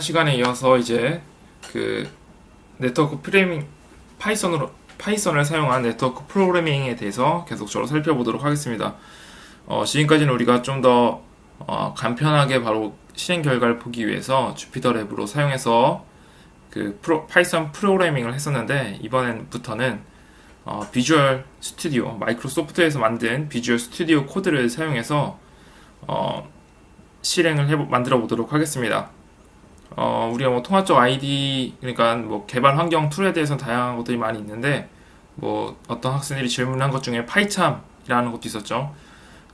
시간에 이어서 이제 그 네트워크 프로그래밍 파이썬을 사용한 네트워크 프로그래밍에 대해서 계속적으로 살펴보도록 하겠습니다. 지금까지는 우리가 좀 더 간편하게 바로 실행 결과를 보기 위해서 주피터 랩으로 사용해서 파이썬 프로그래밍을 했었는데, 이번부터는 비주얼 스튜디오, 마이크로소프트에서 만든 비주얼 스튜디오 코드를 사용해서 실행을 만들어 보도록 하겠습니다. 우리가 뭐 통합적 아이디, 그러니까 뭐 개발 환경 툴에 대해서는 다양한 것들이 많이 있는데, 뭐 어떤 학생들이 질문한 것 중에 파이참이라는 것도 있었죠.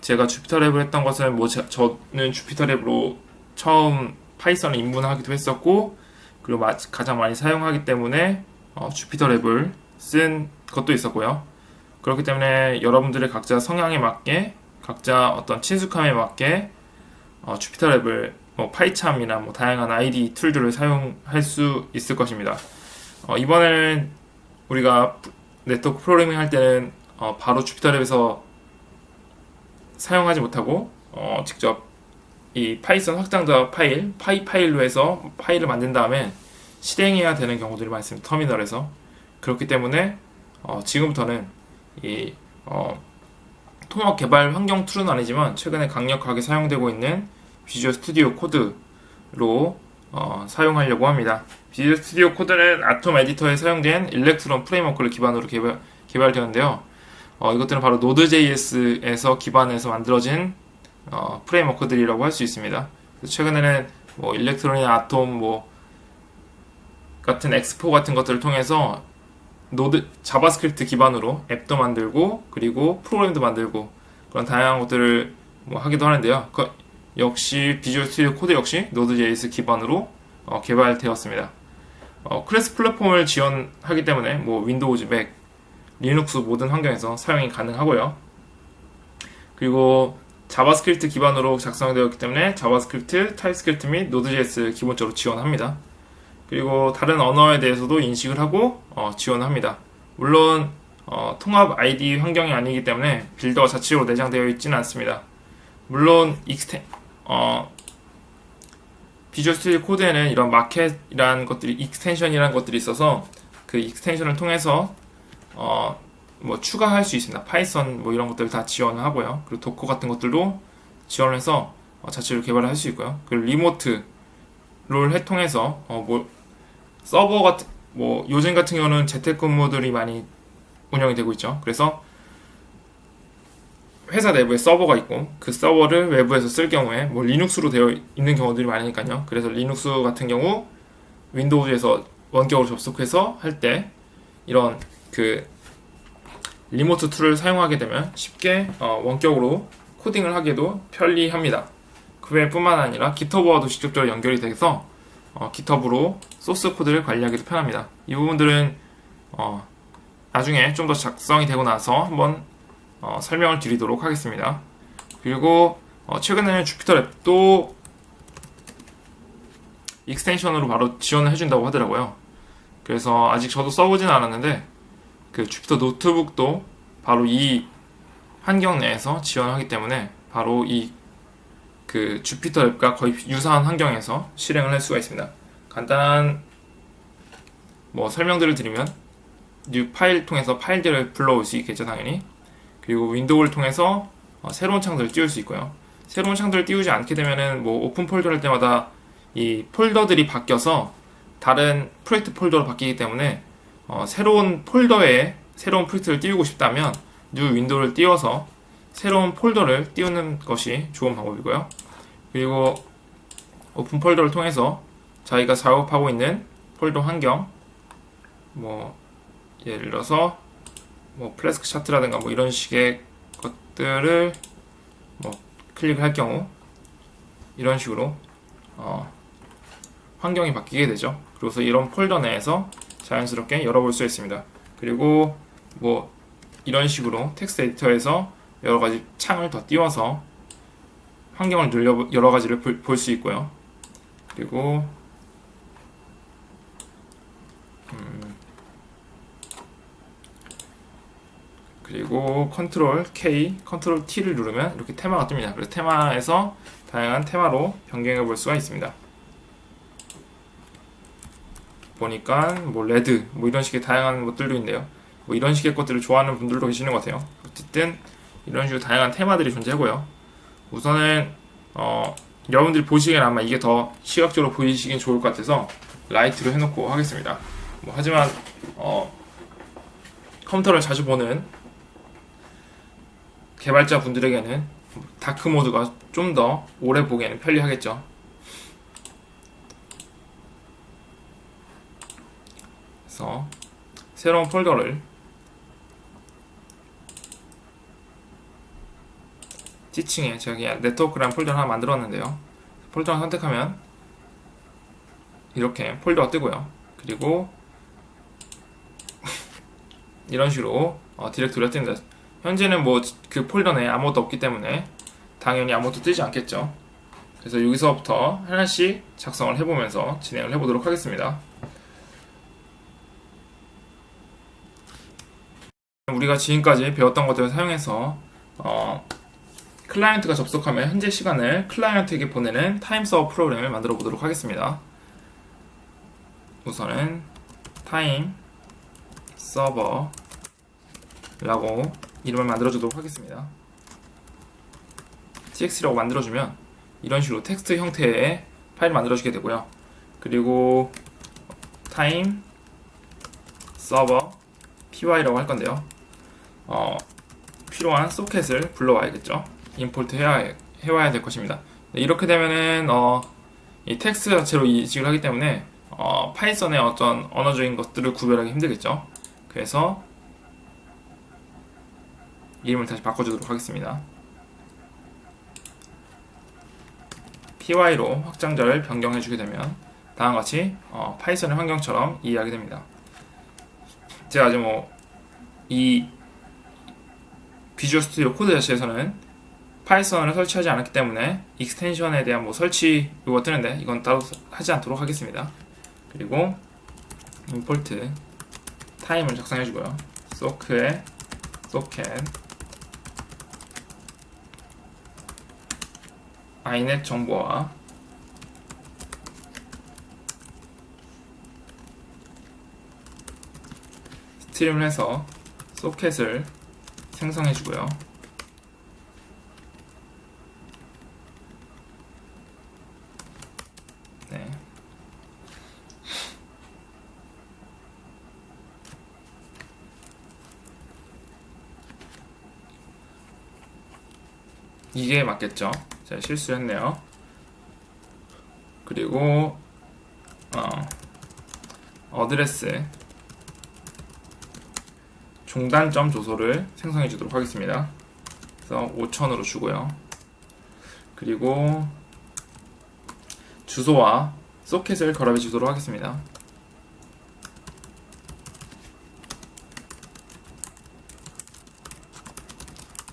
제가 주피터 랩을 했던 것은 저는 주피터 랩으로 처음 파이썬을 입문하기도 했었고, 그리고 가장 많이 사용하기 때문에 주피터 랩을 쓴 것도 있었고요. 그렇기 때문에 여러분들의 각자 성향에 맞게, 각자 어떤 친숙함에 맞게 주피터 랩을 파이참이나 다양한 아이디 툴들을 사용할 수 있을 것입니다. 이번에는 우리가 네트워크 프로그래밍 할 때는 바로 주피터 랩에서 사용하지 못하고 직접 이 파이썬 확장자 파이파일로 해서 파일을 만든 다음에 실행해야 되는 경우들이 많습니다. 터미널에서. 그렇기 때문에 지금부터는 이 통합 개발 환경 툴은 아니지만 최근에 강력하게 사용되고 있는 비주얼 스튜디오 코드로 사용하려고 합니다. 비주얼 스튜디오 코드는 아톰 에디터에 사용된 일렉트론 프레임워크를 기반으로 개발되었는데요. 이것들은 바로 Node.js에서 기반해서 만들어진 프레임워크들이라고 할 수 있습니다. 최근에는 일렉트론이나 아톰 같은 엑스포 같은 것들을 통해서 자바스크립트 기반으로 앱도 만들고, 그리고 프로그램도 만들고, 그런 다양한 것들을 하기도 하는데요. 역시 비주얼 스튜디오 코드 역시 Node.js 기반으로 개발되었습니다. 크로스 플랫폼을 지원하기 때문에 윈도우즈, 맥, 리눅스 모든 환경에서 사용이 가능하고요. 그리고 자바스크립트 기반으로 작성되었기 때문에 자바스크립트, 타입스크립트 및 Node.js 기본적으로 지원합니다. 그리고 다른 언어에 대해서도 인식을 하고 지원합니다. 물론 통합 아이디 환경이 아니기 때문에 빌더가 자체적으로 내장되어 있지는 않습니다. 물론 비주얼 스튜디오 코드에는 이런 마켓이라는 것들이, 익스텐션이라는 것들이 있어서 그 익스텐션을 통해서 추가할 수 있습니다. 파이썬 이런 것들을 다 지원을 하고요. 그리고 도커 같은 것들도 지원을 해서 자체로 개발을 할 수 있고요. 그리고 리모트를 통해서 서버 같은 요즘 같은 경우는 재택근무들이 많이 운영이 되고 있죠. 그래서 회사 내부에 서버가 있고 그 서버를 외부에서 쓸 경우에 리눅스로 되어 있는 경우들이 많으니까요. 그래서 리눅스 같은 경우 윈도우즈에서 원격으로 접속해서 할 때 이런 리모트 툴을 사용하게 되면 쉽게 원격으로 코딩을 하기도 편리합니다. 그 외뿐만 아니라 GitHub와도 직접적으로 연결이 돼서 GitHub으로 소스 코드를 관리하기도 편합니다. 이 부분들은 나중에 좀 더 작성이 되고 나서 한번 설명을 드리도록 하겠습니다. 그리고 최근에는 주피터 랩도 익스텐션으로 바로 지원을 해준다고 하더라고요. 그래서 아직 저도 써보지는 않았는데 그 주피터 노트북도 바로 이 환경 내에서 지원하기 때문에 바로 이 주피터 랩과 거의 유사한 환경에서 실행을 할 수가 있습니다. 간단한 설명들을 드리면 뉴 파일 통해서 파일들을 불러올 수 있겠죠, 당연히. 그리고 윈도우를 통해서 새로운 창들을 띄울 수 있고요. 새로운 창들을 띄우지 않게 되면은 오픈 폴더를 할 때마다 이 폴더들이 바뀌어서 다른 프로젝트 폴더로 바뀌기 때문에 새로운 폴더에 새로운 프로젝트를 띄우고 싶다면 뉴 윈도우를 띄워서 새로운 폴더를 띄우는 것이 좋은 방법이고요. 그리고 오픈 폴더를 통해서 자기가 작업하고 있는 폴더 환경, 예를 들어서 플래스크 차트라든가 이런 식의 것들을 클릭을 할 경우 이런 식으로 환경이 바뀌게 되죠. 그래서 이런 폴더 내에서 자연스럽게 열어볼 수 있습니다. 그리고 이런 식으로 텍스트 에디터에서 여러 가지 창을 더 띄워서 환경을 여러 가지를 볼 수 있고요. 그리고 컨트롤 K, 컨트롤 T를 누르면 이렇게 테마가 뜹니다. 그래서 테마에서 다양한 테마로 변경해 볼 수가 있습니다. 보니까 뭐 레드 뭐 이런 식의 다양한 것들도 있네요. 뭐 이런 식의 것들을 좋아하는 분들도 계시는 것 같아요. 어쨌든 이런 식으로 다양한 테마들이 존재하고요. 우선은 여러분들이 보시기엔 아마 이게 더 시각적으로 보이시긴 좋을 것 같아서 라이트로 해놓고 하겠습니다. 뭐 하지만 컴퓨터를 자주 보는 개발자 분들에게는 다크 모드가 좀 더 오래 보기에는 편리하겠죠. 그래서 새로운 폴더를 티칭에 제가 그냥 네트워크라는 폴더를 하나 만들었는데요. 폴더를 선택하면 이렇게 폴더가 뜨고요. 그리고 이런 식으로 디렉토리가 뜹니다. 현재는 뭐 그 폴더 내에 아무것도 없기 때문에 당연히 아무것도 뜨지 않겠죠. 그래서 여기서부터 하나씩 작성을 해보면서 진행을 해보도록 하겠습니다. 우리가 지금까지 배웠던 것들을 사용해서 클라이언트가 접속하면 현재 시간을 클라이언트에게 보내는 타임 서버 프로그램을 만들어 보도록 하겠습니다. 우선은 타임 서버라고 이름을 만들어 주도록 하겠습니다. txt라고 만들어주면 이런 식으로 텍스트 형태의 파일을 만들어주게 되고요. 그리고 타임 서버 py라고 할 건데요. 필요한 소켓을 불러와야겠죠. 임포트 해와야 될 것입니다. 이렇게 되면은 이 텍스트 자체로 이식을 하기 때문에 파이썬의 어떤 언어적인 것들을 구별하기 힘들겠죠. 그래서 이름을 다시 바꿔주도록 하겠습니다. py로 확장자를 변경해주게 되면 다음과 같이 파이썬의 환경처럼 이해하게 됩니다. 제가 아직 이 비주얼 스튜디오 코드 자체에서는 파이썬을 설치하지 않았기 때문에 익스텐션에 대한 설치 이거 뜨는데 이건 따로 하지 않도록 하겠습니다. 그리고 임포트 타임을 작성해주고요. 소크에 소켓 inet 정보와 스트림을 해서 소켓을 생성해주고요. 네. 이게 맞겠죠? 제가 실수했네요. 그리고 어드레스 종단점 조소를 생성해 주도록 하겠습니다. 그래서 5000으로 주고요. 그리고 주소와 소켓을 결합해 주도록 하겠습니다.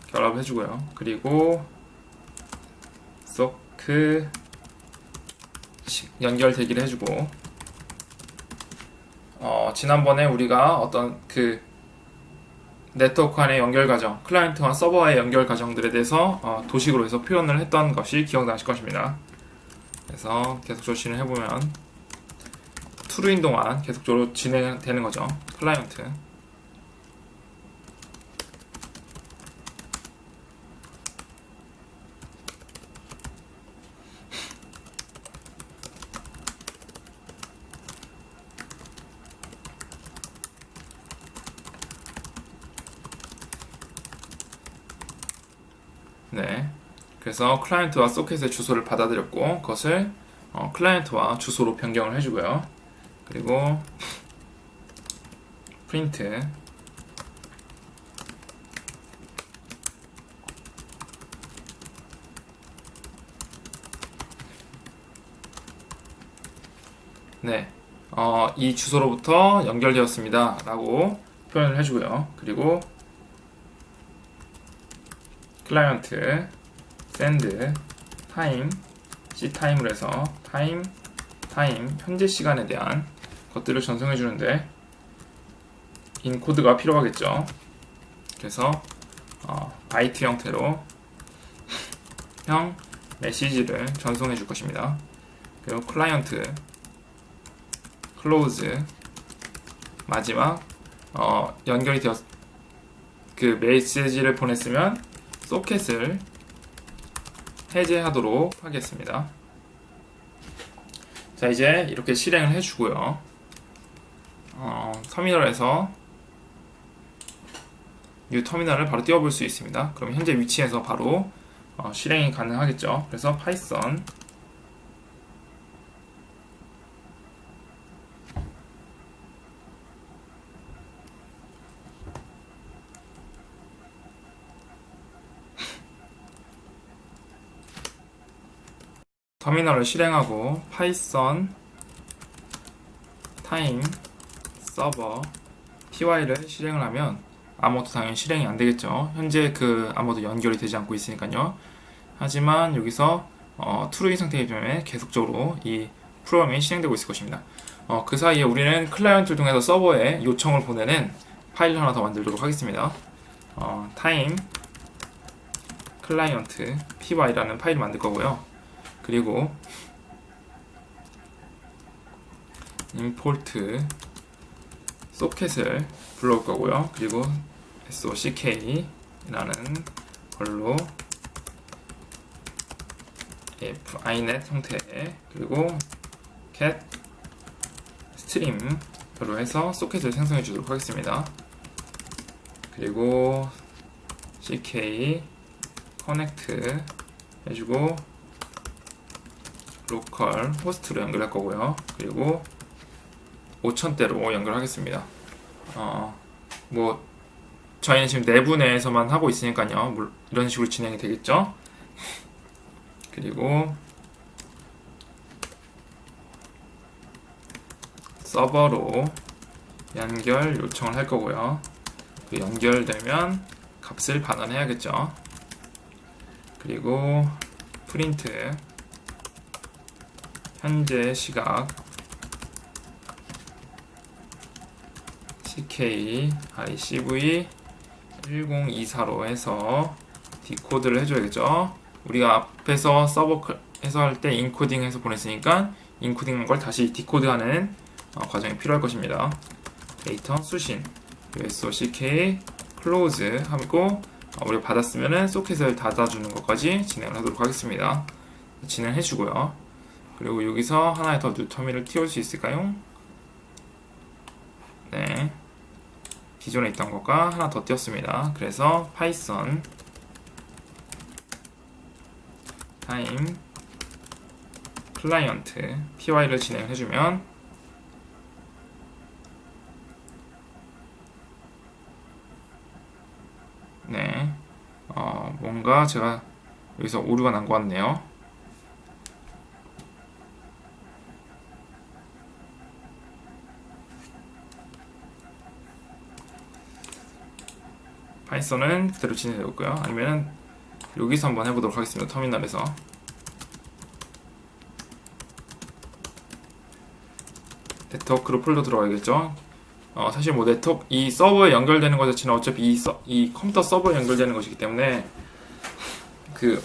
결합해 주고요. 그리고 소크 연결되기를 해주고 지난번에 우리가 어떤 그 네트워크 간의 연결 과정, 클라이언트와 서버의 연결 과정들에 대해서 도식으로 해서 표현을 했던 것이 기억나실 것입니다. 그래서 계속적으로 진행해보면 트루인 동안 계속적으로 진행되는 거죠. 클라이언트 네, 그래서 클라이언트와 소켓의 주소를 받아들였고 그것을 클라이언트와 주소로 변경을 해주고요. 그리고 프린트 네, 이 주소로부터 연결되었습니다 라고 표현을 해주고요. 그리고 클라이언트 send time ctime을 해서 time 현재 시간에 대한 것들을 전송해 주는데 인코드가 필요하겠죠. 그래서 바이트 형태로 메시지를 전송해 줄 것입니다. 그리고 클라이언트 close 마지막 연결이 되었 그 메시지를 보냈으면 소켓을 해제하도록 하겠습니다. 자, 이제 이렇게 실행을 해주고요. 터미널에서 뉴 터미널을 바로 띄워볼 수 있습니다. 그럼 현재 위치에서 바로 실행이 가능하겠죠. 그래서 파이썬 터미널을 실행하고 파이썬 타임 서버 py를 실행을 하면 아무것도 당연히 실행이 안 되겠죠. 현재 아무것도 연결이 되지 않고 있으니까요. 하지만 여기서 true인 상태이기 때문에 계속적으로 이 프로그램이 실행되고 있을 것입니다. 그 사이에 우리는 클라이언트를 통해서 서버에 요청을 보내는 파일을 하나 더 만들도록 하겠습니다. time 클라이언트 py라는 파일을 만들 거고요. 그리고 import 소켓을 불러올 거고요. 그리고 sock라는 걸로 inet 형태 그리고 get string으로 해서 소켓을 생성해 주도록 하겠습니다. 그리고 ck connect 해주고 로컬 호스트로 연결할 거고요. 그리고 5000대로 연결하겠습니다. 저희는 지금 내부 내에서만 하고 있으니까요. 이런 식으로 진행이 되겠죠. 그리고 서버로 연결 요청을 할 거고요. 연결되면 값을 반환해야겠죠. 그리고 프린트 현재 시각 ck recv 1024로 해서 디코드를 해줘야겠죠. 우리가 앞에서 서버에서 할 때 인코딩 해서 보냈으니까 인코딩한 걸 다시 디코드하는 과정이 필요할 것입니다. 데이터 수신 sock close 하고 우리가 받았으면은 소켓을 닫아주는 것까지 진행을 하도록 하겠습니다. 진행해주고요. 그리고 여기서 하나의 더 뉴 터미널을 띄울 수 있을까요? 네, 기존에 있던 것과 하나 더 띄웠습니다. 그래서 파이썬 타임 클라이언트 py를 진행해주면 네, 뭔가 제가 여기서 오류가 난 것 같네요. 파이썬은 그대로 진행되고 있고요. 아니면 여기서 한번 해보도록 하겠습니다. 터미널에서 네트워크로 폴더 들어가야겠죠. 사실 네트워크 이 서버에 연결되는 것 자체는 어차피 이 컴퓨터 서버에 연결되는 것이기 때문에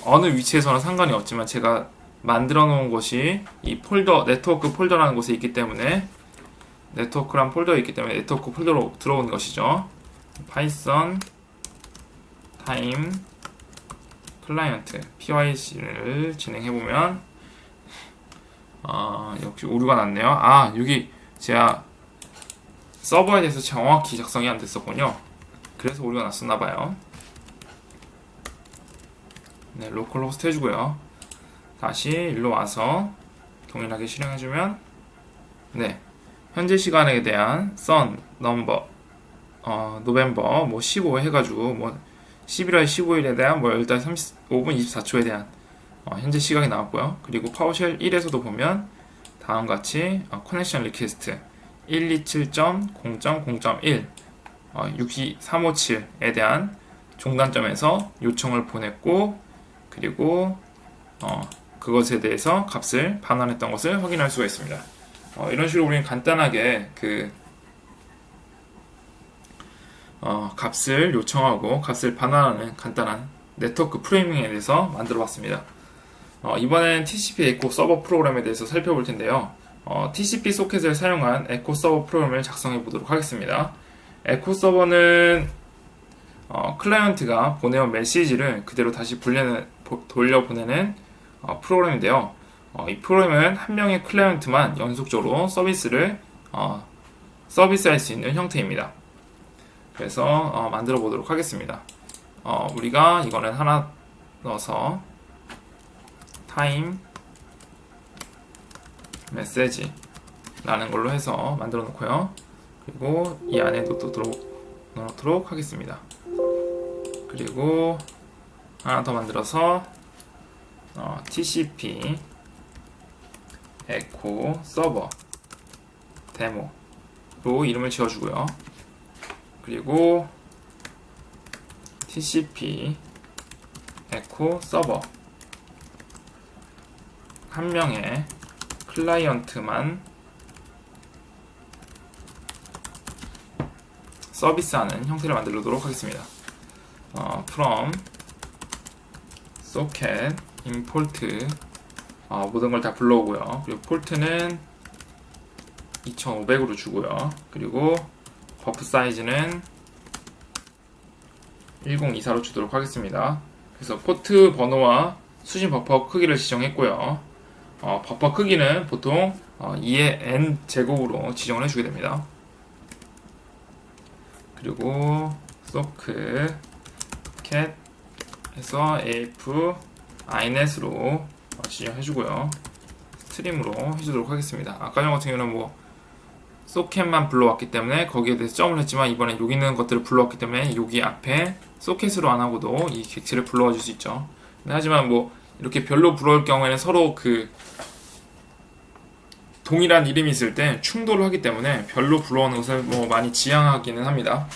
어느 위치에서는 상관이 없지만 제가 만들어 놓은 것이 이 폴더 네트워크 폴더라는 곳에 있기 때문에 네트워크란 폴더에 있기 때문에 네트워크 폴더로 들어오는 것이죠. 파이썬 타임 클라이언트 py를 진행해보면 역시 오류가 났네요. 여기 제가 서버에 대해서 정확히 작성이 안 됐었군요. 그래서 오류가 났었나봐요. 네, 로컬 호스트 해주고요. 다시 일로 와서 동일하게 실행해주면 네, 현재 시간에 대한 선 넘버 노벰버 15 해가지고 11월 15일에 대한 10달 35분 24초에 대한 현재 시각이 나왔고요. 그리고 파워쉘 1에서도 보면 다음과 같이 커넥션 리퀘스트 127.0.0.1 62357에 대한 종단점에서 요청을 보냈고 그리고 그것에 대해서 값을 반환했던 것을 확인할 수가 있습니다. 이런 식으로 우리는 간단하게 값을 요청하고 값을 반환하는 간단한 네트워크 프레이밍에 대해서 만들어 봤습니다. 이번엔 TCP 에코 서버 프로그램에 대해서 살펴볼 텐데요. TCP 소켓을 사용한 에코 서버 프로그램을 작성해 보도록 하겠습니다. 에코 서버는 클라이언트가 보내온 메시지를 그대로 다시 돌려보내는 프로그램인데요. 이 프로그램은 한 명의 클라이언트만 연속적으로 서비스할 수 있는 형태입니다. 그래서 만들어 보도록 하겠습니다. 우리가 이거는 하나 넣어서 타임 메시지라는 걸로 해서 만들어 놓고요. 그리고 이 안에 넣도록 하겠습니다. 그리고 하나 더 만들어서 TCP 에코 서버 데모로 이름을 지어주고요. 그리고 TCP 에코 서버 한 명의 클라이언트만 서비스하는 형태를 만들도록 하겠습니다. from socket import 모든 걸 다 불러오고요. 그리고 폴트는 2500으로 주고요. 그리고 버프 사이즈는 1024로 주도록 하겠습니다. 그래서 포트 번호와 수신 버퍼 크기를 지정했고요. 버퍼 크기는 보통 2의 n 제곱으로 지정을 해주게 됩니다. 그리고 socket 해서 af inet으로 지정해주고요. 스트림으로 해주도록 하겠습니다. 아까 전 같은 경우는 소켓만 불러왔기 때문에 거기에 대해서 점을 했지만 이번엔 여기 있는 것들을 불러왔기 때문에 여기 앞에 소켓으로 안 하고도 이 객체를 불러와 줄 수 있죠. 하지만 이렇게 별로 불러올 경우에는 서로 동일한 이름이 있을 때 충돌을 하기 때문에 별로 불러오는 것을 많이 지양하기는 합니다.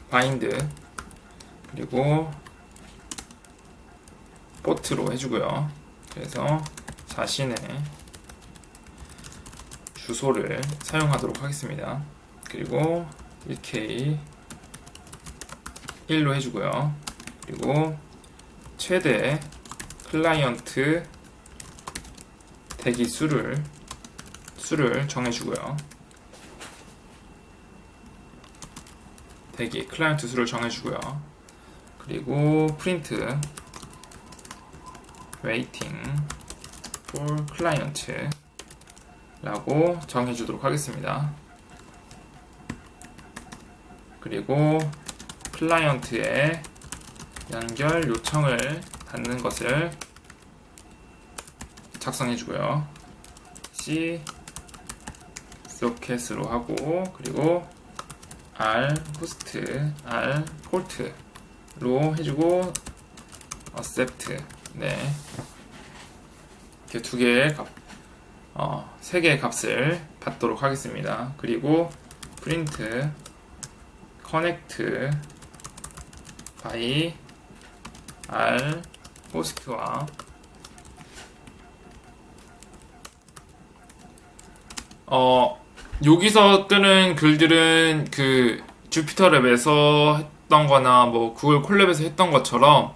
바인드 그리고 포트로 해주고요. 그래서 자신의 주소를 사용하도록 하겠습니다. 그리고 1K 1로 해주고요. 그리고 최대 클라이언트 대기 수를 정해주고요. 클라이언트 수를 정해주고요. 그리고 프린트 waiting for client 라고 정해주도록 하겠습니다. 그리고 클라이언트의 연결 요청을 받는 것을 작성해주고요. C 소켓으로 하고 그리고 R 호스트 R 포트로 해주고 accept 이렇게 세 개의 값을 받도록 하겠습니다. 그리고 print connect by R 호스트와 여기서 뜨는 글들은 주피터 랩에서 했던 거나 구글 콜랩에서 했던 것처럼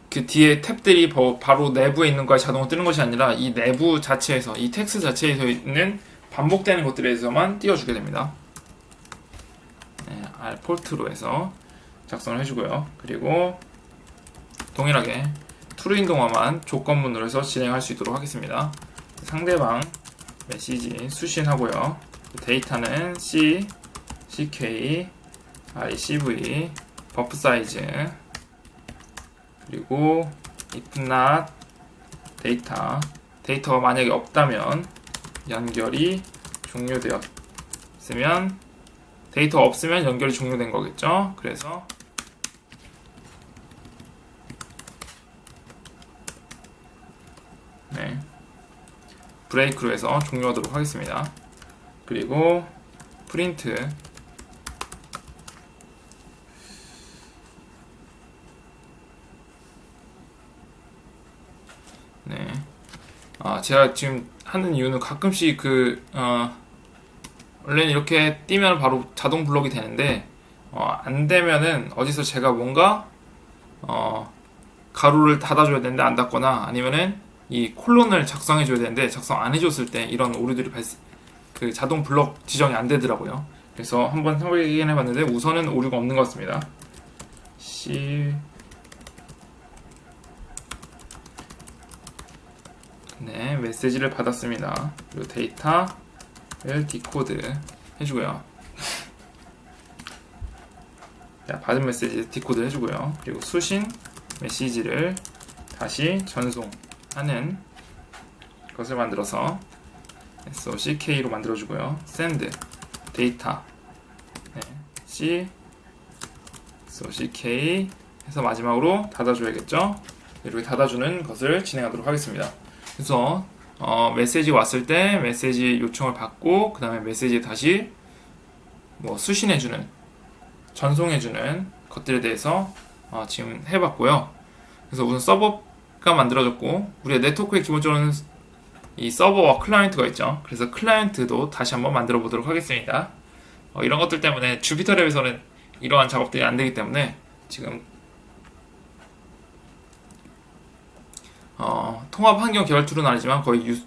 그 뒤에 탭들이 바로 내부에 있는 거에 자동으로 뜨는 것이 아니라 이 내부 자체에서, 이 텍스트 자체에서 있는 반복되는 것들에서만 띄워주게 됩니다. R 폴트로 해서 작성을 해주고요. 그리고 동일하게 트루인 동화만 조건문으로 해서 진행할 수 있도록 하겠습니다. 상대방 메시지 수신하고요. 데이터는 C, CK, RECV, 버프 사이즈, 그리고 if not 데이터가 만약에 없다면 연결이 종료되었으면, 데이터가 없으면 연결이 종료된 거겠죠. 그래서 브레이크로 해서 종료하도록 하겠습니다. 그리고 프린트 제가 지금 하는 이유는 가끔씩 원래는 이렇게 띄면 바로 자동 블록이 되는데 안 되면은 어디서 제가 뭔가 가로를 닫아줘야 되는데 안 닫거나 아니면은 이 콜론을 작성해줘야 되는데 작성 안 해줬을 때 이런 오류들이 그 자동 블록 지정이 안 되더라고요. 그래서 한번 확인해봤는데 우선은 오류가 없는 것 같습니다. 네, 메시지를 받았습니다. 그리고 데이터를 디코드 해주고요. 자, 받은 메시지 디코드 해주고요. 그리고 수신 메시지를 다시 전송하는 것을 만들어서 SOCK로 만들어주고요. send 데이터 C SOCK 해서 마지막으로 닫아줘야겠죠. 이렇게 닫아주는 것을 진행하도록 하겠습니다. 그래서 메시지 왔을 때 메시지 요청을 받고 그 다음에 메시지 다시 뭐 수신해주는 전송해주는 것들에 대해서 지금 해봤고요. 그래서 우선 서버가 만들어졌고 우리가 네트워크에 기본적으로는 이 서버와 클라이언트가 있죠. 그래서 클라이언트도 다시 한번 만들어 보도록 하겠습니다. 이런 것들 때문에 주피터랩에서는 이러한 작업들이 안 되기 때문에 지금 통합 환경 개발 툴은 아니지만 거의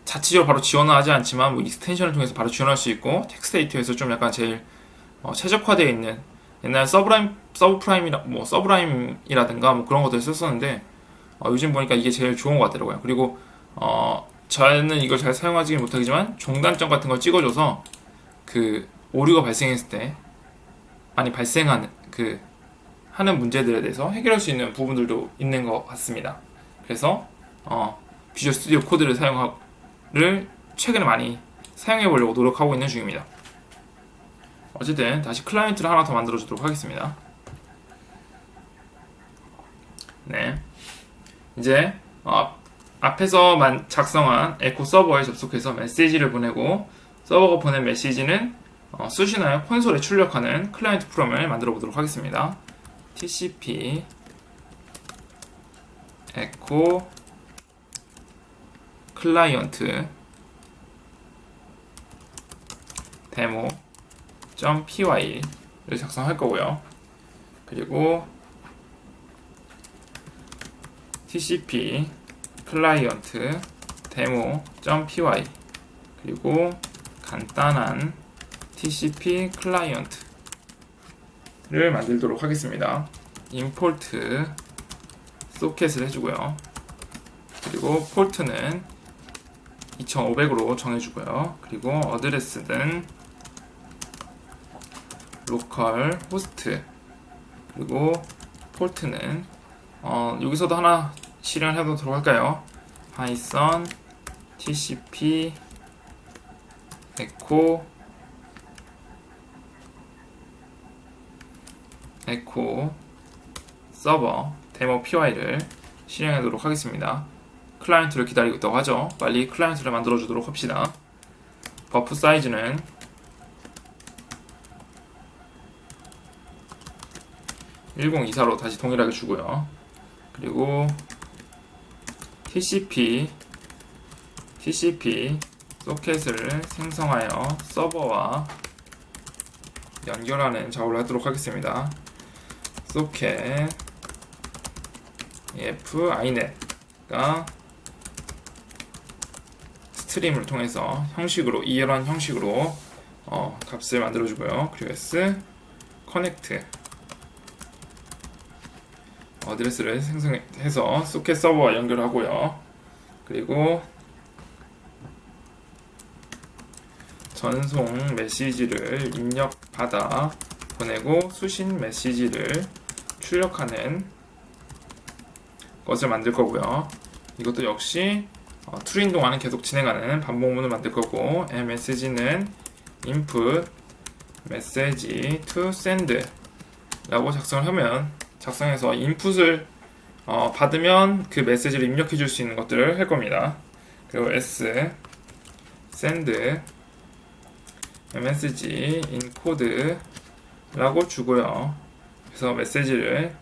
자체적으로 바로 지원은 하지 않지만 뭐 익스텐션을 통해서 바로 지원할 수 있고 텍스트에디터에서 좀 약간 제일 최적화되어 있는 옛날 서브프라임이라든가 뭐 그런 것들을 썼었는데 요즘 보니까 이게 제일 좋은 것 같더라고요. 그리고 저는 이걸 잘 사용하지는 못하지만 종단점 같은 걸 찍어줘서 그 오류가 발생했을 때 많이 발생하는 하는 문제들에 대해서 해결할 수 있는 부분들도 있는 것 같습니다. 그래서 비주얼 스튜디오 코드를 최근에 많이 사용해 보려고 노력하고 있는 중입니다. 어쨌든 다시 클라이언트를 하나 더 만들어 주도록 하겠습니다. 네, 이제 앞에서 작성한 에코 서버에 접속해서 메시지를 보내고 서버가 보낸 메시지는 수신하여 콘솔에 출력하는 클라이언트 프로그램을 만들어 보도록 하겠습니다. TCP 에코 클라이언트 데모.py를 작성할 거고요. 그리고 TCP 클라이언트 데모.py 그리고 간단한 TCP 클라이언트를 만들도록 하겠습니다. 임포트 소켓을 해주고요. 그리고 포트는 2500으로 정해주고요. 그리고 어드레스는 로컬 호스트 그리고 포트는 여기서도 하나 실행을 해보도록 할까요? 파이썬 TCP 에코 서버 데모 py를 실행하도록 하겠습니다. 클라이언트를 기다리고 있다고 하죠. 빨리 클라이언트를 만들어 주도록 합시다. 버프 사이즈는 1024로 다시 동일하게 주고요. 그리고 TCP 소켓을 생성하여 서버와 연결하는 작업을 하도록 하겠습니다. 소켓 FINET가 스트림을 통해서 이런 형식으로 값을 만들어주고요. 그리고 S 커넥트 어드레스를 생성해서 소켓 서버와 연결하고요. 그리고 전송 메시지를 입력받아 보내고 수신 메시지를 출력하는 것을 만들 거고요. 이것도 역시 툴인 동안은 계속 진행하는 반복문을 만들 거고 message는 input message to send 라고 작성해서 인풋을 받으면 그 메시지를 입력해 줄 수 있는 것들을 할 겁니다. 그리고 s send message encode 라고 주고요. 그래서 메시지를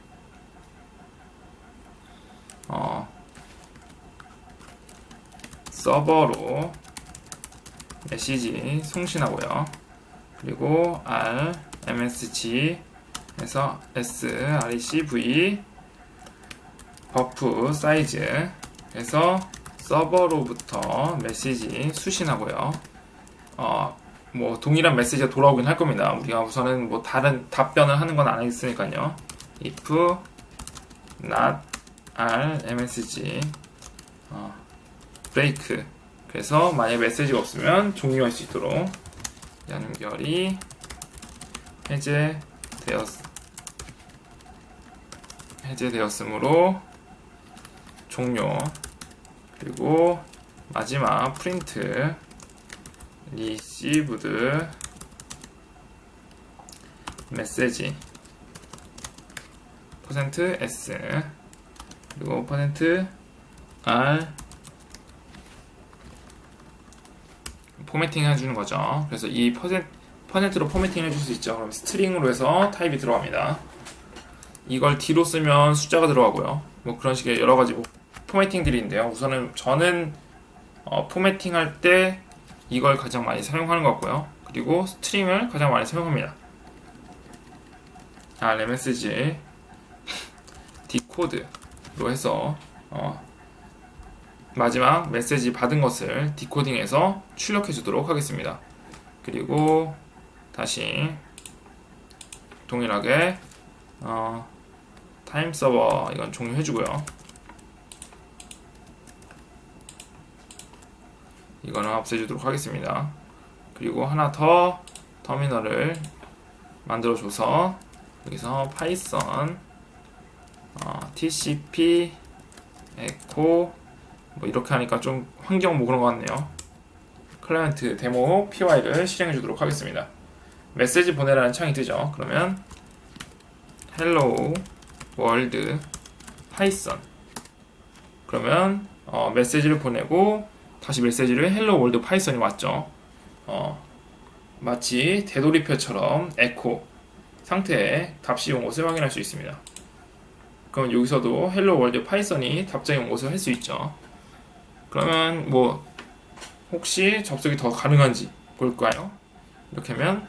서버로 메시지 송신하고요. 그리고 R MSG 에서 S RECV 버프 사이즈 에서 서버로부터 메시지 수신하고요. 뭐 동일한 메시지가 돌아오긴 할 겁니다. 우리가 우선은 뭐 다른 답변을 하는 건 안 했으니까요. if not r msg break. 그래서 만약 메시지가 없으면 종료할 수 있도록 연결이 해제되었으므로 종료. 그리고 마지막 프린트 received message %s 그리고 %r 포매팅 해주는 거죠. 그래서 이 %로 포매팅 해줄 수 있죠. 그럼 스트링으로 해서 타입이 들어갑니다. 이걸 D로 쓰면 숫자가 들어가고요. 뭐 그런 식의 여러 가지 뭐 포매팅들이 있는데요. 우선은 저는 포매팅 할 때 이걸 가장 많이 사용하는 것 같고요. 그리고 스트링을 가장 많이 사용합니다. MSG 디코드로 해서 마지막 메시지 받은 것을 디코딩해서 출력해 주도록 하겠습니다. 그리고 다시 동일하게 타임 서버 이건 종료해 주고요. 이거는 없애주도록 하겠습니다. 그리고 하나 더 터미널을 만들어줘서 여기서 파이썬 tcp echo 뭐 이렇게 하니까 좀 환경 뭐 그런 것 같네요. 클라이언트 데모 py를 실행해 주도록 하겠습니다. 메시지 보내라는 창이 뜨죠. 그러면 hello world python 그러면 메시지를 보내고 다시 메시지를 hello world python이 왔죠. 마치 되돌이표처럼 에코 상태에 답시 온 것을 확인할 수 있습니다. 그럼 여기서도 hello world python이 답장이 온 것을 할 수 있죠. 그러면 뭐 혹시 접속이 더 가능한지 볼까요? 이렇게 하면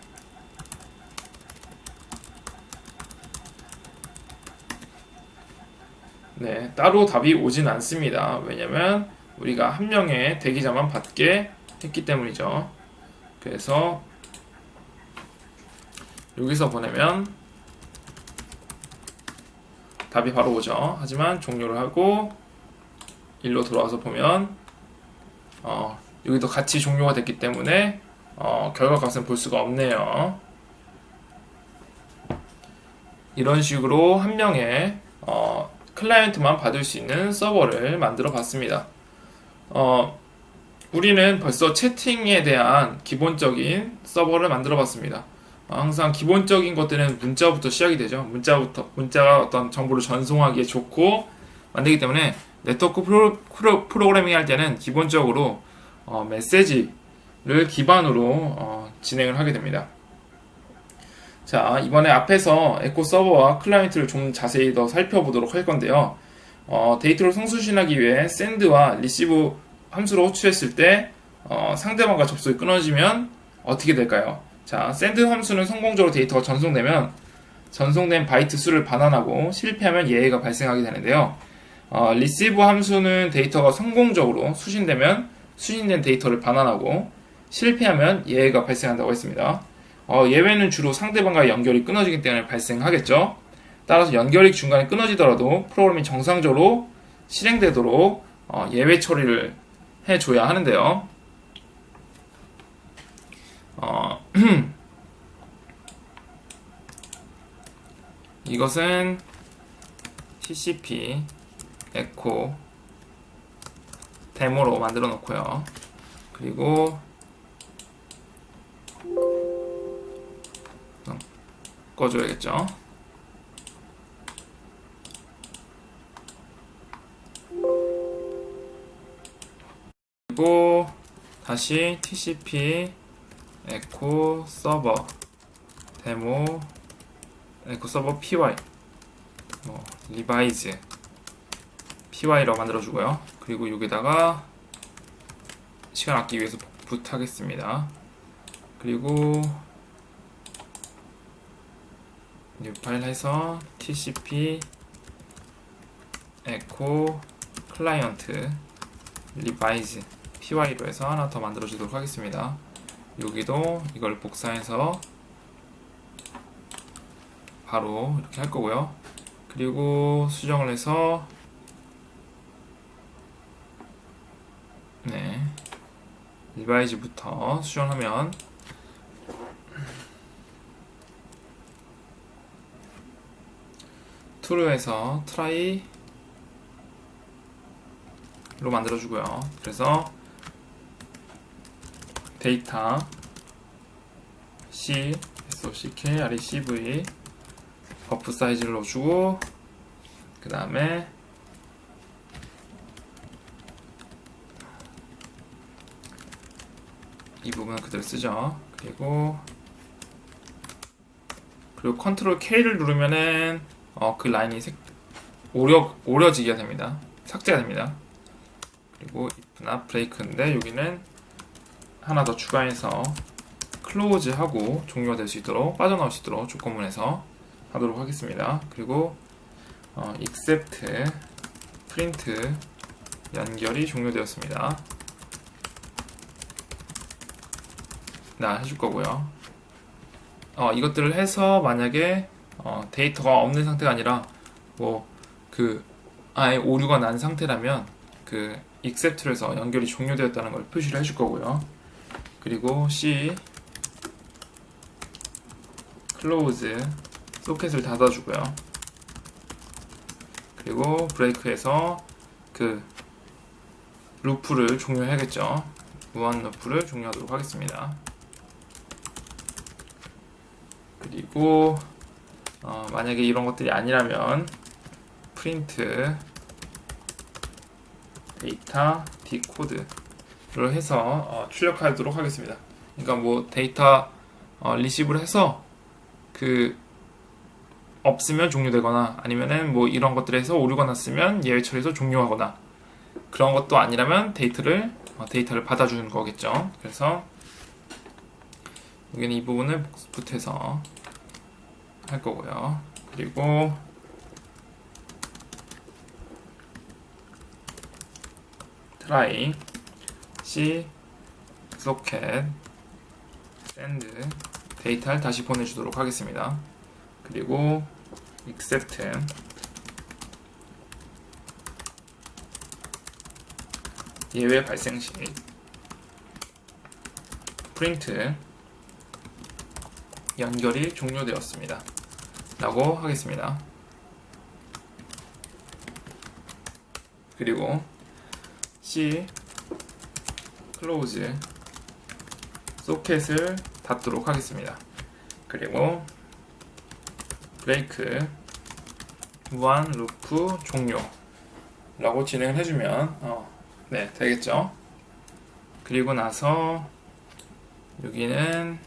네, 따로 답이 오진 않습니다. 왜냐면 우리가 한 명의 대기자만 받게 했기 때문이죠. 그래서 여기서 보내면 답이 바로 오죠. 하지만 종료를 하고 일로 돌아와서 보면 여기도 같이 종료가 됐기 때문에 결과값은 볼 수가 없네요. 이런 식으로 한 명의 클라이언트만 받을 수 있는 서버를 만들어 봤습니다. 우리는 벌써 채팅에 대한 기본적인 서버를 만들어 봤습니다. 항상 기본적인 것들은 문자부터 시작이 되죠. 문자가 어떤 정보를 전송하기에 좋고 만들기 때문에 네트워크 프로그래밍 할 때는 기본적으로 메시지를 기반으로 진행을 하게 됩니다. 자, 이번에 앞에서 에코 서버와 클라이언트를 좀 자세히 더 살펴보도록 할 건데요. 데이터를 송수신하기 위해 send와 receive 함수로 호출했을 때 상대방과 접속이 끊어지면 어떻게 될까요? 자, send 함수는 성공적으로 데이터가 전송되면 전송된 바이트 수를 반환하고 실패하면 예외가 발생하게 되는데요. receive 함수는 데이터가 성공적으로 수신되면 수신된 데이터를 반환하고 실패하면 예외가 발생한다고 했습니다. 예외는 주로 상대방과의 연결이 끊어지기 때문에 발생하겠죠. 따라서 연결이 중간에 끊어지더라도 프로그램이 정상적으로 실행되도록 예외 처리를 해줘야 하는데요. 이것은 TCP echo 데모로 만들어 놓고요. 그리고 꺼줘야겠죠. 그리고 다시 TCP echo 서버 데모 echo 서버 py revise py로 만들어주고요. 그리고 여기다가 시간 아끼기 위해서 boot 하겠습니다. 그리고 new 파일 해서 tcp echo client revise py로 해서 하나 더 만들어 주도록 하겠습니다. 여기도 이걸 복사해서 바로 이렇게 할 거고요. 그리고 수정을 해서 네, 리바이즈부터 수정하면 true에서 try로 만들어주고요. 그래서 데이터 c sock recv 버프 사이즈를 넣어주고 그 다음에 이 부분은 그대로 쓰죠. 그리고 컨트롤 K를 누르면은 그 라인이 오려지게 됩니다. 삭제가 됩니다. 그리고 if나 break인데 여기는 하나 더 추가해서 close 하고 종료가 될 수 있도록 빠져나올 수 있도록 조건문에서 하도록 하겠습니다. 그리고 except print 연결이 종료되었습니다. 해줄 거고요. 이것들을 해서 만약에 데이터가 없는 상태가 아니라 아예 오류가 난 상태라면 except를 해서 연결이 종료되었다는 걸 표시를 해줄 거고요. 그리고 C close 소켓을 닫아주고요. 그리고 브레이크에서 루프를 종료해야겠죠. 무한 루프를 종료하도록 하겠습니다. 그리고 만약에 이런 것들이 아니라면 print 데이터 디코드를 해서 출력하도록 하겠습니다. 그러니까 데이터 리시브를 해서 없으면 종료되거나 아니면은 이런 것들을 해서 오류가 났으면 예외 처리해서 종료하거나 그런 것도 아니라면 데이터를 받아주는 거겠죠. 그래서 여기는 이 부분을 복습부터해서 할 거고요. 그리고 try c socket send 데이터를 다시 보내주도록 하겠습니다. 그리고 except 예외 발생 시 print 연결이 종료되었습니다. 라고 하겠습니다. 그리고 C close 소켓을 닫도록 하겠습니다. 그리고 브레이크 무한 루프 종료 라고 진행을 해주면 네, 되겠죠. 그리고 나서 여기는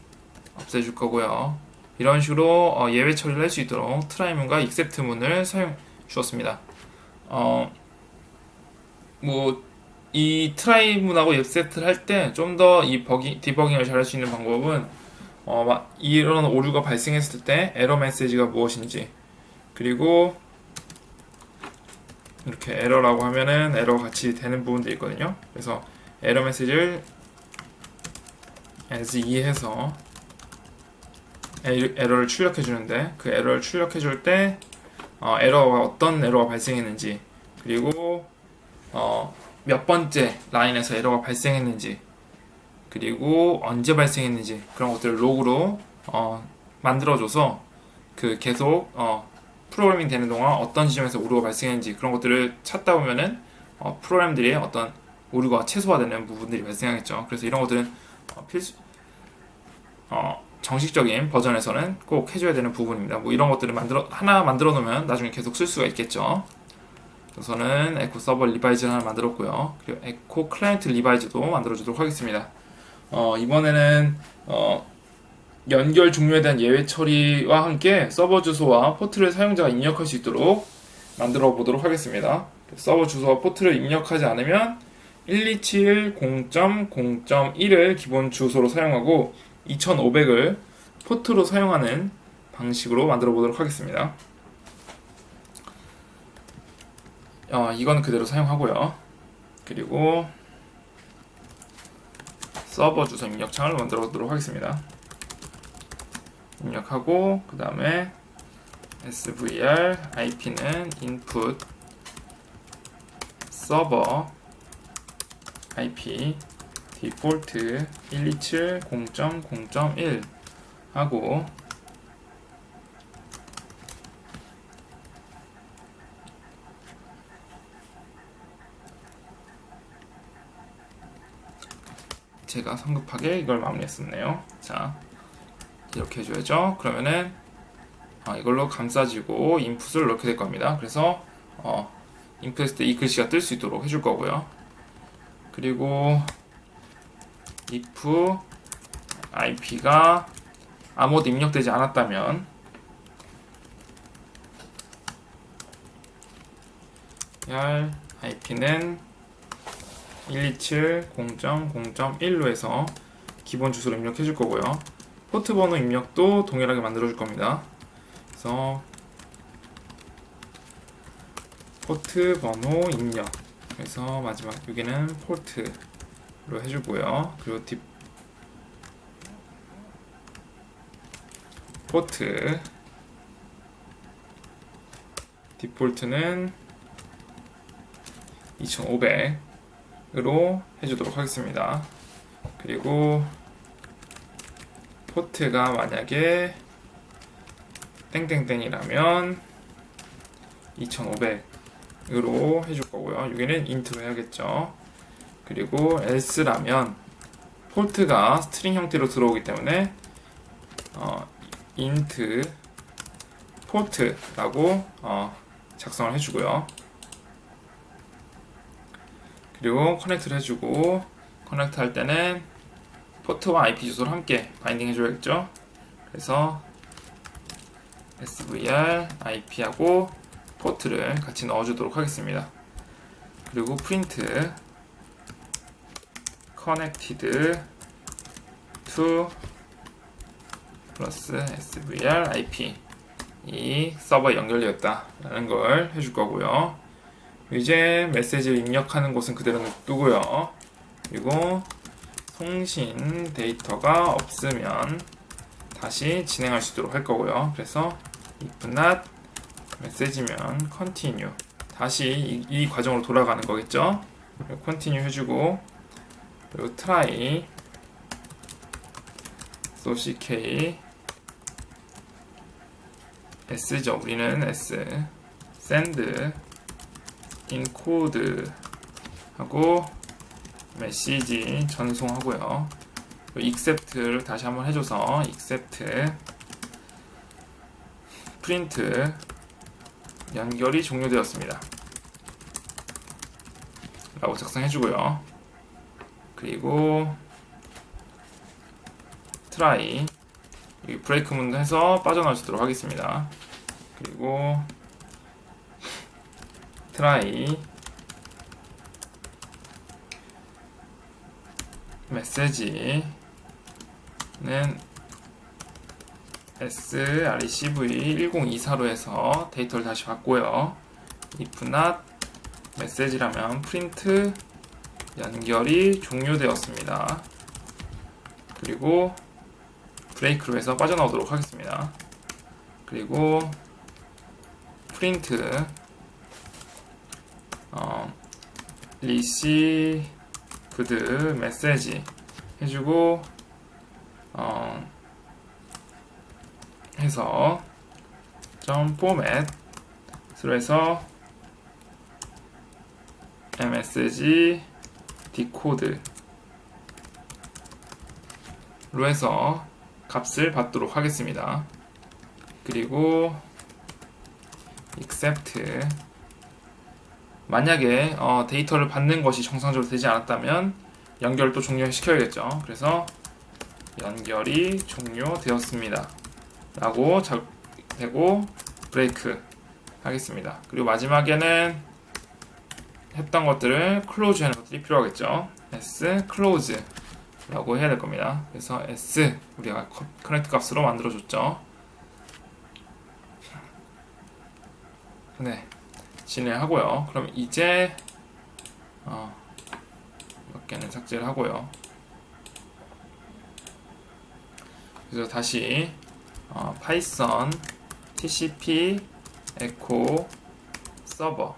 없애줄 거고요. 이런 식으로 예외 처리를 할 수 있도록 try 문과 except 문을 사용해 주었습니다. 이 try 문하고 except를 할 때 좀 더 이 디버깅을 잘 할 수 있는 방법은 이런 오류가 발생했을 때 에러 메시지가 무엇인지, 그리고 이렇게 에러라고 하면은 에러가 같이 되는 부분도 있거든요. 그래서 에러 메시지를 as 이해해서 에러를 출력해 주는데, 그 에러를 출력해 줄 때 에러가 어떤 에러가 발생했는지, 그리고 몇 번째 라인에서 에러가 발생했는지, 그리고 언제 발생했는지, 그런 것들을 로그로 만들어줘서 계속 프로그래밍 되는 동안 어떤 지점에서 오류가 발생했는지 그런 것들을 찾다 보면은 프로그램들이 어떤 오류가 최소화되는 부분들이 발생하겠죠. 그래서 이런 것들은 정식적인 버전에서는 꼭 해줘야 되는 부분입니다. 이런 것들을 하나 만들어 놓으면 나중에 계속 쓸 수가 있겠죠. 우선은 에코 서버 리바이즈를 하나 만들었고요. 그리고 에코 클라이언트 리바이즈도 만들어 주도록 하겠습니다. 이번에는 연결 종료에 대한 예외 처리와 함께 서버 주소와 포트를 사용자가 입력할 수 있도록 만들어 보도록 하겠습니다. 서버 주소와 포트를 입력하지 않으면 127.0.0.1을 기본 주소로 사용하고 2500을 포트로 사용하는 방식으로 만들어 보도록 하겠습니다. 이건 그대로 사용하고요. 그리고 서버 주소 입력창을 만들어 보도록 하겠습니다. 입력하고 그 다음에 SVR IP는 input 서버 IP 디폴트 127.0.0.1 하고 제가 성급하게 이걸 마무리했었네요. 자, 이렇게 해줘야죠. 그러면은 이걸로 감싸지고 인풋을 넣게 될 겁니다. 그래서 인풋했을 때 이 글씨가 뜰 수 있도록 해줄 거고요. 그리고 if IP가 아무것도 입력되지 않았다면 IP는 127.0.0.1로 해서 기본 주소를 입력해 줄 거고요. 포트 번호 입력도 동일하게 만들어 줄 겁니다. 그래서 포트 번호 입력, 그래서 마지막 여기는 포트로 해주고요. 그리고 포트 디폴트는 2500으로 해주도록 하겠습니다. 그리고 포트가 만약에 땡땡땡이라면 2500으로 해줄 거고요. 여기는 int로 해야겠죠. 그리고 else라면 포트가 스트링 형태로 들어오기 때문에 int port라고 작성을 해주고요. 그리고 커넥트를 해주고, 커넥트 할 때는 포트와 IP 주소를 함께 바인딩 해줘야겠죠. 그래서 SVR IP하고 포트를 같이 넣어주도록 하겠습니다. 그리고 print connected to 플러스 SVR IP, 이 서버에 연결되었다 라는 걸 해줄 거고요. 이제 메시지를 입력하는 곳은 그대로 놔두고요. 그리고 송신 데이터가 없으면 다시 진행할 수 있도록 할 거고요. 그래서 if not 메시지면 continue, 다시 이 과정으로 돌아가는 거겠죠. 그리고 continue 해주고, 그리고 try sock s죠. 우리는 s send encode 하고 메시지 전송하고요. accept를 다시 한번 해줘서 accept print 연결이 종료되었습니다 라고 작성해주고요. 그리고 try 여기 브레이크 문도 해서 빠져나올 수 있도록 하겠습니다. 그리고 try 메시지는 srecv 1024로 해서 데이터를 다시 받고요. if not 메시지라면 print 연결이 종료되었습니다. 그리고 브레이크로 해서 빠져나오도록 하겠습니다. 그리고 print received message 해주고 해서 .format으로 해서 message decode 로 해서 값을 받도록 하겠습니다. 그리고 accept 만약에 데이터를 받는 것이 정상적으로 되지 않았다면 연결을 또 종료시켜야겠죠. 그래서 연결이 종료되었습니다 라고 되고 브레이크 하겠습니다. 그리고 마지막에는 했던 것들을 close 하는 것들이 필요하겠죠. s close 라고 해야 될 겁니다. 그래서 s 우리가 커넥트 값으로 만들어줬죠. 네, 진행하고요. 그럼 이제 몇 개는 삭제를 하고요. 그래서 다시 파이썬 tcp echo 서버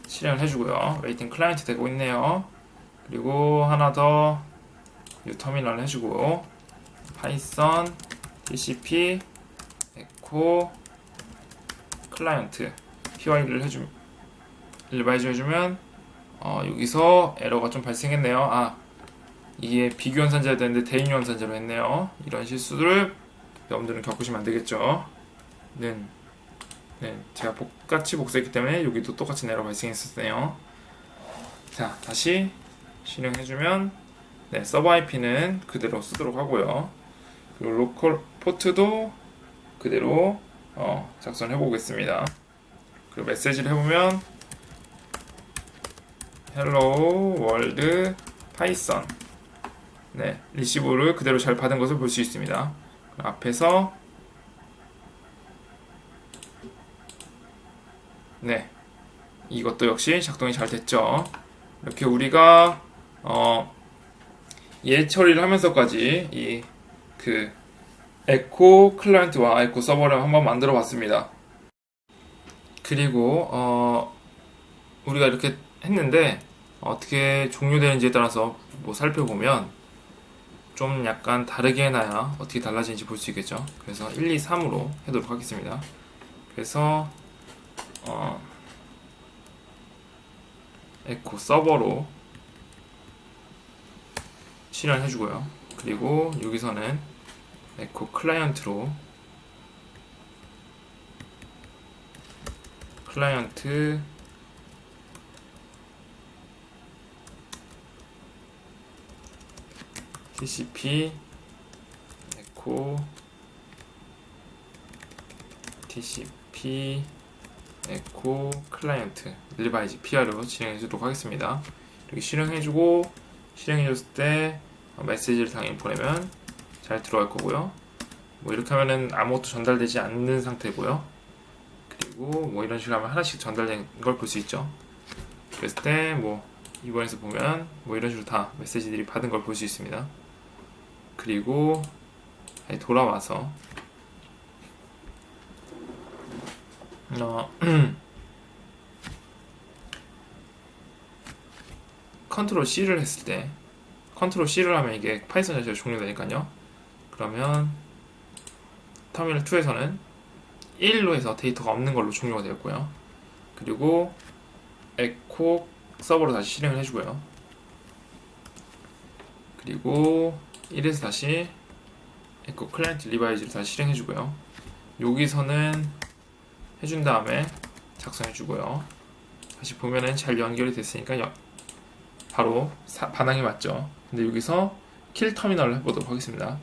실행을 해주고요. 웨이팅 클라이언트 되고 있네요. 그리고 하나 더 new 터미널 해주고 파이썬 tcp echo 클라이언트 py를 리바이즈 해주면 여기서 에러가 좀 발생했네요. 이게 비교 연산자야 되는데 대인 연산자로 했네요. 이런 실수를 여러분들은 겪으시면 안 되겠죠. 네, 제가 똑같이 복사했기 때문에 여기도 똑같이 에러 발생했었네요. 자, 다시 실행해주면 서버 IP는 그대로 쓰도록 하고요. 그리고 로컬 포트도 그대로 작성해 보겠습니다. 그리고 메시지를 해보면 Hello World Python 리시브를 그대로 잘 받은 것을 볼 수 있습니다. 앞에서 이것도 역시 작동이 잘 됐죠. 이렇게 우리가 얘 처리를 하면서까지 에코 클라이언트와 에코 서버를 한번 만들어 봤습니다. 그리고 우리가 이렇게 했는데 어떻게 종료되는지에 따라서 살펴보면 좀 약간 다르게 해놔야 어떻게 달라지는지 볼 수 있겠죠. 그래서 1, 2, 3으로 해도록 하겠습니다. 그래서 에코 서버로 실행을 해주고요. 그리고 여기서는 에코 클라이언트로 클라이언트 tcp echo tcp echo 클라이언트 리바이즈 PR로 진행해 주도록 하겠습니다. 이렇게 실행해주고 실행해 줬을 때 메시지를 당연히 보내면 잘 들어갈 거고요. 이렇게 하면은 아무것도 전달되지 않는 상태고요. 그리고 이런 식으로 하면 하나씩 전달된 걸 볼 수 있죠. 그랬을 때 이번에서 보면 이런 식으로 다 메시지들이 받은 걸 볼 수 있습니다. 그리고 돌아와서 컨트롤 C를 했을 때 컨트롤 C를 하면 이게 파이썬 자체가 종료되니까요. 그러면 터미널 2에서는 1로 해서 데이터가 없는 걸로 종료가 되었고요. 그리고 에코 서버로 다시 실행을 해주고요. 그리고 1에서 다시 에코 클라이언트 리바이즈를 다시 실행해주고요. 여기서는 해준 다음에 작성해주고요. 다시 보면은 잘 연결이 됐으니까 바로 반항이 맞죠. 근데 여기서 킬 터미널을 해보도록 하겠습니다.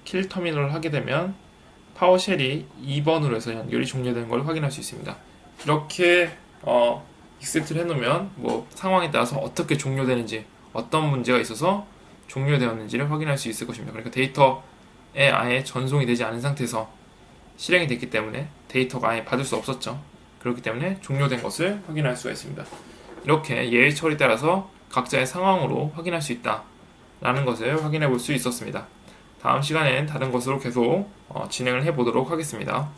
킬 터미널을 하게 되면 파워쉘이 2번으로 해서 연결이 종료된 걸 확인할 수 있습니다. 이렇게 익셉트를 해놓으면 상황에 따라서 어떻게 종료되는지, 어떤 문제가 있어서 종료되었는지를 확인할 수 있을 것입니다. 그러니까 데이터에 아예 전송이 되지 않은 상태에서 실행이 됐기 때문에 데이터가 아예 받을 수 없었죠. 그렇기 때문에 종료된 것을 확인할 수가 있습니다. 이렇게 예의 처리에 따라서 각자의 상황으로 확인할 수 있다 라는 것을 확인해 볼 수 있었습니다. 다음 시간엔 다른 것으로 계속 진행을 해 보도록 하겠습니다.